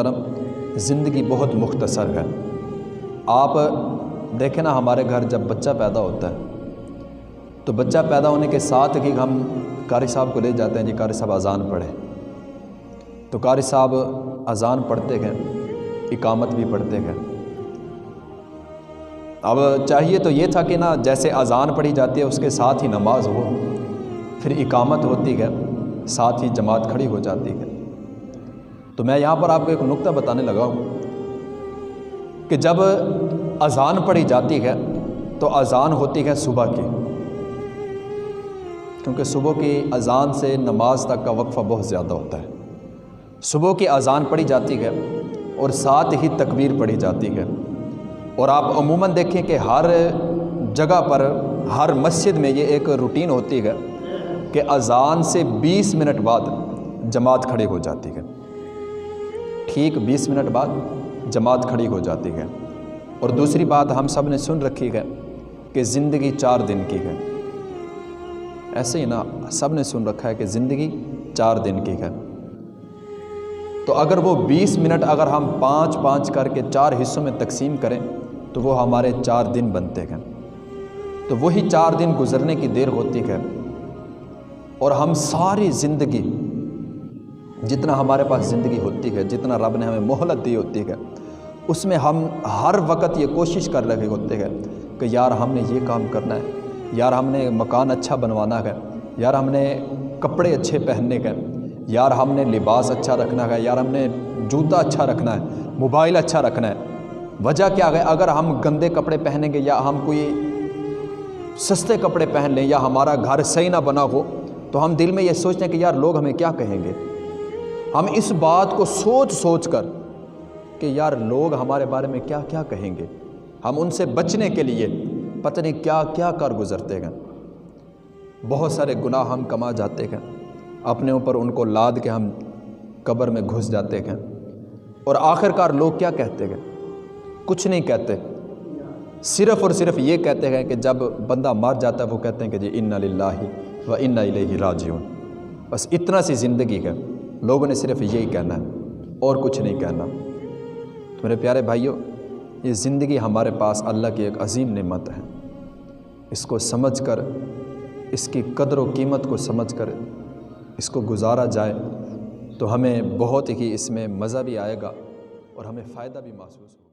محترم، زندگی بہت مختصر ہے۔ آپ دیکھیں نا، ہمارے گھر جب بچہ پیدا ہوتا ہے تو بچہ پیدا ہونے کے ساتھ ہی ہم قاری صاحب کو لے جاتے ہیں، جی قاری صاحب اذان پڑھیں، تو قاری صاحب اذان پڑھتے گئے، اقامت بھی پڑھتے گئے۔ اب چاہیے تو یہ تھا کہ نا جیسے اذان پڑھی جاتی ہے اس کے ساتھ ہی نماز ہو، پھر اقامت ہوتی ہے، ساتھ ہی جماعت کھڑی ہو جاتی ہے۔ تو میں یہاں پر آپ کو ایک نکتہ بتانے لگا ہوں کہ جب اذان پڑھی جاتی ہے تو اذان ہوتی ہے صبح کی، کیونکہ صبح کی اذان سے نماز تک کا وقفہ بہت زیادہ ہوتا ہے۔ صبح کی اذان پڑھی جاتی ہے اور ساتھ ہی تکبیر پڑھی جاتی ہے، اور آپ عموماً دیکھیں کہ ہر جگہ پر، ہر مسجد میں یہ ایک روٹین ہوتی ہے کہ اذان سے 20 منٹ بعد جماعت کھڑی ہو جاتی ہے۔ ٹھیک 20 منٹ بعد جماعت کھڑی ہو جاتی ہے۔ اور دوسری بات ہم سب نے سن رکھی ہے کہ زندگی 4 دن کی ہے۔ ایسے ہی نا سب نے سن رکھا ہے کہ زندگی 4 دن کی ہے۔ تو اگر وہ 20 منٹ اگر ہم 5 کر کے 4 حصوں میں تقسیم کریں تو وہ ہمارے 4 دن بنتے ہیں۔ تو وہی 4 دن گزرنے کی دیر ہوتی ہے، اور ہم ساری زندگی، جتنا ہمارے پاس زندگی ہوتی ہے، جتنا رب نے ہمیں مہلت دی ہوتی ہے، اس میں ہم ہر وقت یہ کوشش کر رہے ہوتے ہیں کہ یار ہم نے یہ کام کرنا ہے، یار ہم نے مکان اچھا بنوانا ہے، یار ہم نے کپڑے اچھے پہننے ہیں، یار ہم نے لباس اچھا رکھنا ہے، یار ہم نے جوتا اچھا رکھنا ہے، موبائل اچھا رکھنا ہے۔ وجہ کیا ہے؟ اگر ہم گندے کپڑے پہنیں گے یا ہم کوئی سستے کپڑے پہن لیں یا ہمارا گھر صحیح نہ بنا ہو تو ہم دل میں یہ سوچتے ہیں کہ یار لوگ ہمیں کیا کہیں گے۔ ہم اس بات کو سوچ کر کہ یار لوگ ہمارے بارے میں کیا کیا کہیں گے، ہم ان سے بچنے کے لیے پتہ نہیں کیا کیا کر گزرتے ہیں۔ بہت سارے گناہ ہم کما جاتے ہیں، اپنے اوپر ان کو لاد کے ہم قبر میں گھس جاتے ہیں، اور آخر کار لوگ کیا کہتے ہیں؟ کچھ نہیں کہتے، صرف اور صرف یہ کہتے ہیں کہ جب بندہ مر جاتا ہے وہ کہتے ہیں کہ جی انا للہ و انا الیہ راجعون۔ بس اتنا سی زندگی ہے، لوگوں نے صرف یہی کہنا ہے اور کچھ نہیں کہنا۔ تو میرے پیارے بھائیوں، یہ زندگی ہمارے پاس اللہ کی ایک عظیم نعمت ہے۔ اس کو سمجھ کر، اس کی قدر و قیمت کو سمجھ کر اس کو گزارا جائے تو ہمیں بہت ہی اس میں مزہ بھی آئے گا اور ہمیں فائدہ بھی محسوس ہوگا۔